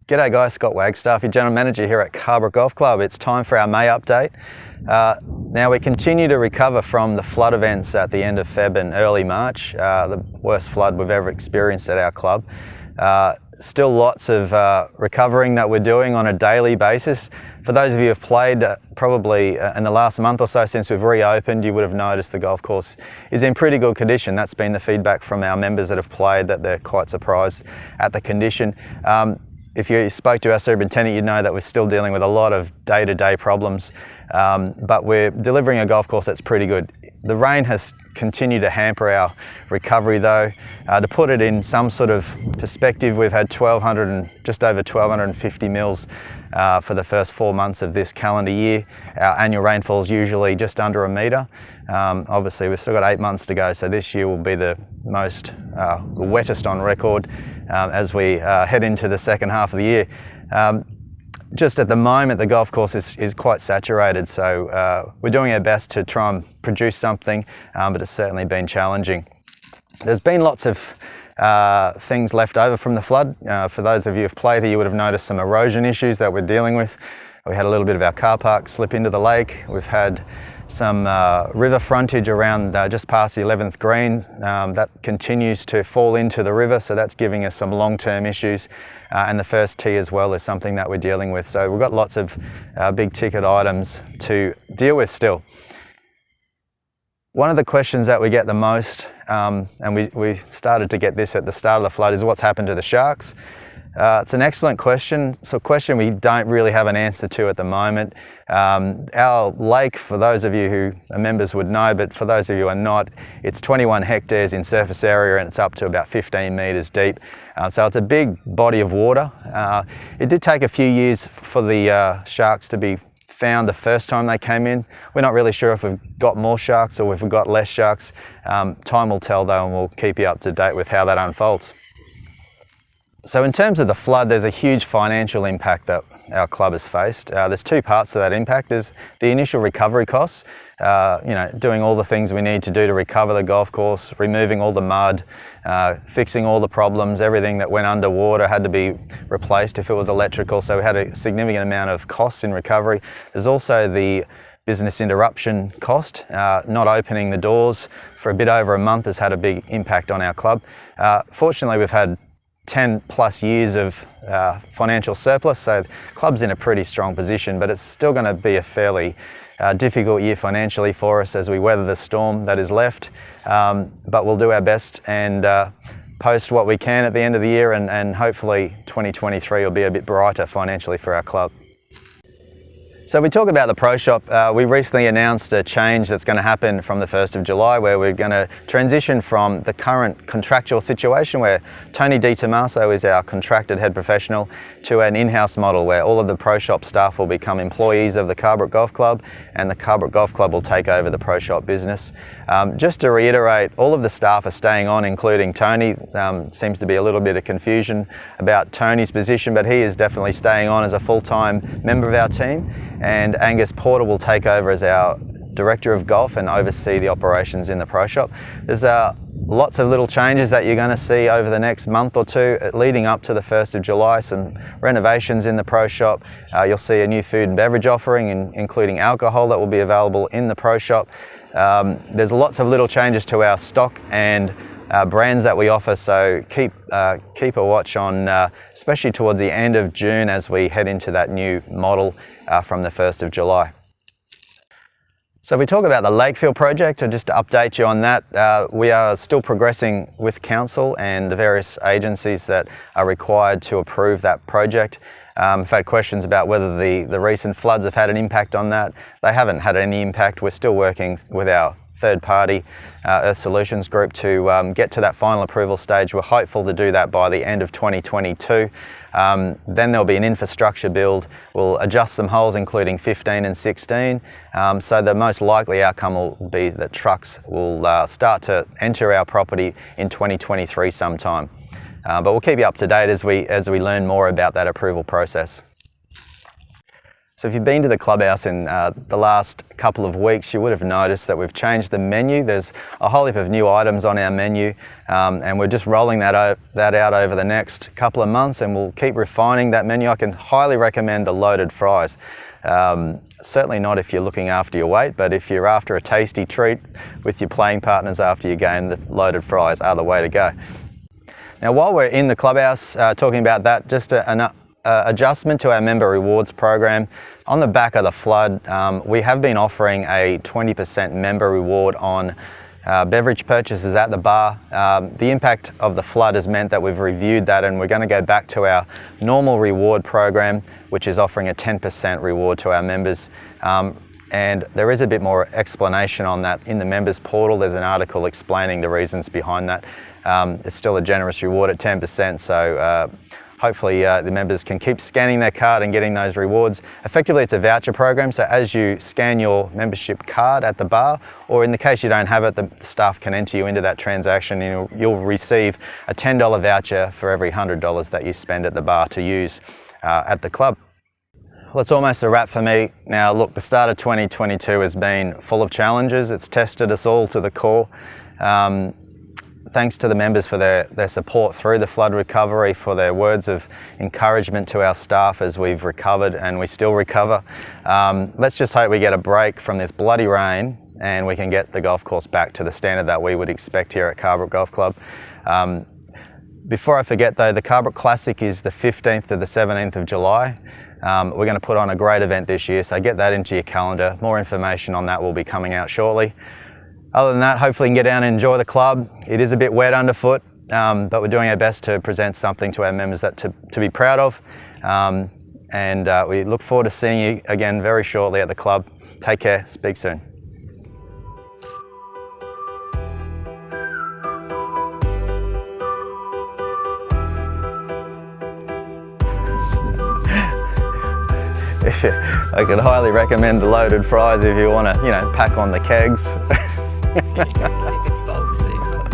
G'day guys, Scott Wagstaff, your General Manager here at Carbrook Golf Club. It's time for our May update. Now we continue to recover from the flood events at the end of Feb and early March, the worst flood we've ever experienced at our club. Still lots of recovering that we're doing on a daily basis. For those of you who have played probably in the last month or so since we've reopened, you would have noticed the golf course is in pretty good condition. That's been the feedback from our members that have played, that they're quite surprised at the condition. If you spoke to our superintendent, you'd know that we're still dealing with a lot of day-to-day problems, but we're delivering a golf course that's pretty good. The rain has continued to hamper our recovery though. To put it in some sort of perspective, we've had just over 1,250 mils for the first 4 months of this calendar year. Our annual rainfall is usually just under a metre. Obviously we've still got 8 months to go, so this year will be the wettest on record as we head into the second half of the year. Just at the moment the golf course is quite saturated, so we're doing our best to try and produce something, but it's certainly been challenging. There's been lots of things left over from the flood. For those of you who've played here, you would have noticed some erosion issues that we're dealing with. We had a little bit of our car park slip into the lake. We've had some river frontage around just past the 11th green. That continues to fall into the river, so that's giving us some long-term issues. And the first tee as well is something that we're dealing with. So we've got lots of big ticket items to deal with still. One of the questions that we get the most, and we started to get this at the start of the flood, is what's happened to the sharks? It's an excellent question. It's a question we don't really have an answer to at the moment. Our lake, for those of you who are members would know, but for those of you who are not, it's 21 hectares in surface area and it's up to about 15 metres deep. So it's a big body of water. It did take a few years for the sharks to be found the first time they came in. We're not really sure if we've got more sharks or if we've got less sharks. Time will tell though, and we'll keep you up to date with how that unfolds. So in terms of the flood, there's a huge financial impact that our club has faced. There's two parts to that impact. There's the initial recovery costs, doing all the things we need to do to recover the golf course, removing all the mud, fixing all the problems. Everything that went underwater had to be replaced if it was electrical, so we had a significant amount of costs in recovery. There's also the business interruption cost. Not opening the doors for a bit over a month has had a big impact on our club. Fortunately, we've had 10 plus years of financial surplus, so the club's in a pretty strong position, but it's still going to be a fairly difficult year financially for us as we weather the storm that is left. But we'll do our best and post what we can at the end of the year, and hopefully 2023 will be a bit brighter financially for our club. So we talk about the Pro Shop. We recently announced a change that's going to happen from the 1st of July, where we're going to transition from the current contractual situation where Tony DiTomaso is our contracted head professional to an in-house model where all of the Pro Shop staff will become employees of the Carbrook Golf Club and the Carbrook Golf Club will take over the Pro Shop business. Just to reiterate, all of the staff are staying on, including Tony. Seems to be a little bit of confusion about Tony's position, but he is definitely staying on as a full-time member of our team. And Angus Porter will take over as our Director of Golf and oversee the operations in the Pro Shop. There's lots of little changes that you're going to see over the next month or two leading up to the 1st of July, some renovations in the Pro Shop. You'll see a new food and beverage offering, including alcohol, that will be available in the Pro Shop. There's lots of little changes to our stock and brands that we offer, so keep a watch on, especially towards the end of June as we head into that new model from the 1st of July. So if we talk about the Lakefield project, just to update you on that, we are still progressing with council and the various agencies that are required to approve that project. I've had questions about whether the recent floods have had an impact on that. They haven't had any impact. We're still working with our third party, Earth Solutions Group, to get to that final approval stage. We're hopeful to do that by the end of 2022. Then there'll be an infrastructure build. We'll adjust some holes, including 15 and 16. So the most likely outcome will be that trucks will start to enter our property in 2023 sometime. But we'll keep you up to date as we learn more about that approval process. So if you've been to the clubhouse in the last couple of weeks, you would have noticed that we've changed the menu. There's a whole heap of new items on our menu, and we're just rolling that out over the next couple of months, and we'll keep refining that menu. I can highly recommend the loaded fries. Certainly not if you're looking after your weight, but if you're after a tasty treat with your playing partners after your game, the loaded fries are the way to go. Now, while we're in the clubhouse talking about that, just an adjustment to our member rewards program. On the back of the flood, we have been offering a 20% member reward on beverage purchases at the bar. The impact of the flood has meant that we've reviewed that, and we're going to go back to our normal reward program, which is offering a 10% reward to our members. And there is a bit more explanation on that in the members portal. There's an article explaining the reasons behind that. It's still a generous reward at 10%, so hopefully the members can keep scanning their card and getting those rewards. Effectively, it's a voucher program, so as you scan your membership card at the bar, or in the case you don't have it, the staff can enter you into that transaction, and you'll receive a $10 voucher for every $100 that you spend at the bar to use at the club. Well, it's almost a wrap for me. Now look, the start of 2022 has been full of challenges. It's tested us all to the core. Thanks to the members for their support through the flood recovery, for their words of encouragement to our staff as we've recovered and we still recover. Let's just hope we get a break from this bloody rain and we can get the golf course back to the standard that we would expect here at Carbrook Golf Club. Before I forget though, the Carbrook Classic is the 15th to the 17th of July. We're going to put on a great event this year, so get that into your calendar. More information on that will be coming out shortly. Other than that, hopefully you can get down and enjoy the club. It is a bit wet underfoot, but we're doing our best to present something to our members that to be proud of. And we look forward to seeing you again very shortly at the club. Take care, speak soon. I could highly recommend the loaded fries if you want to, pack on the kegs. If it's bulk season.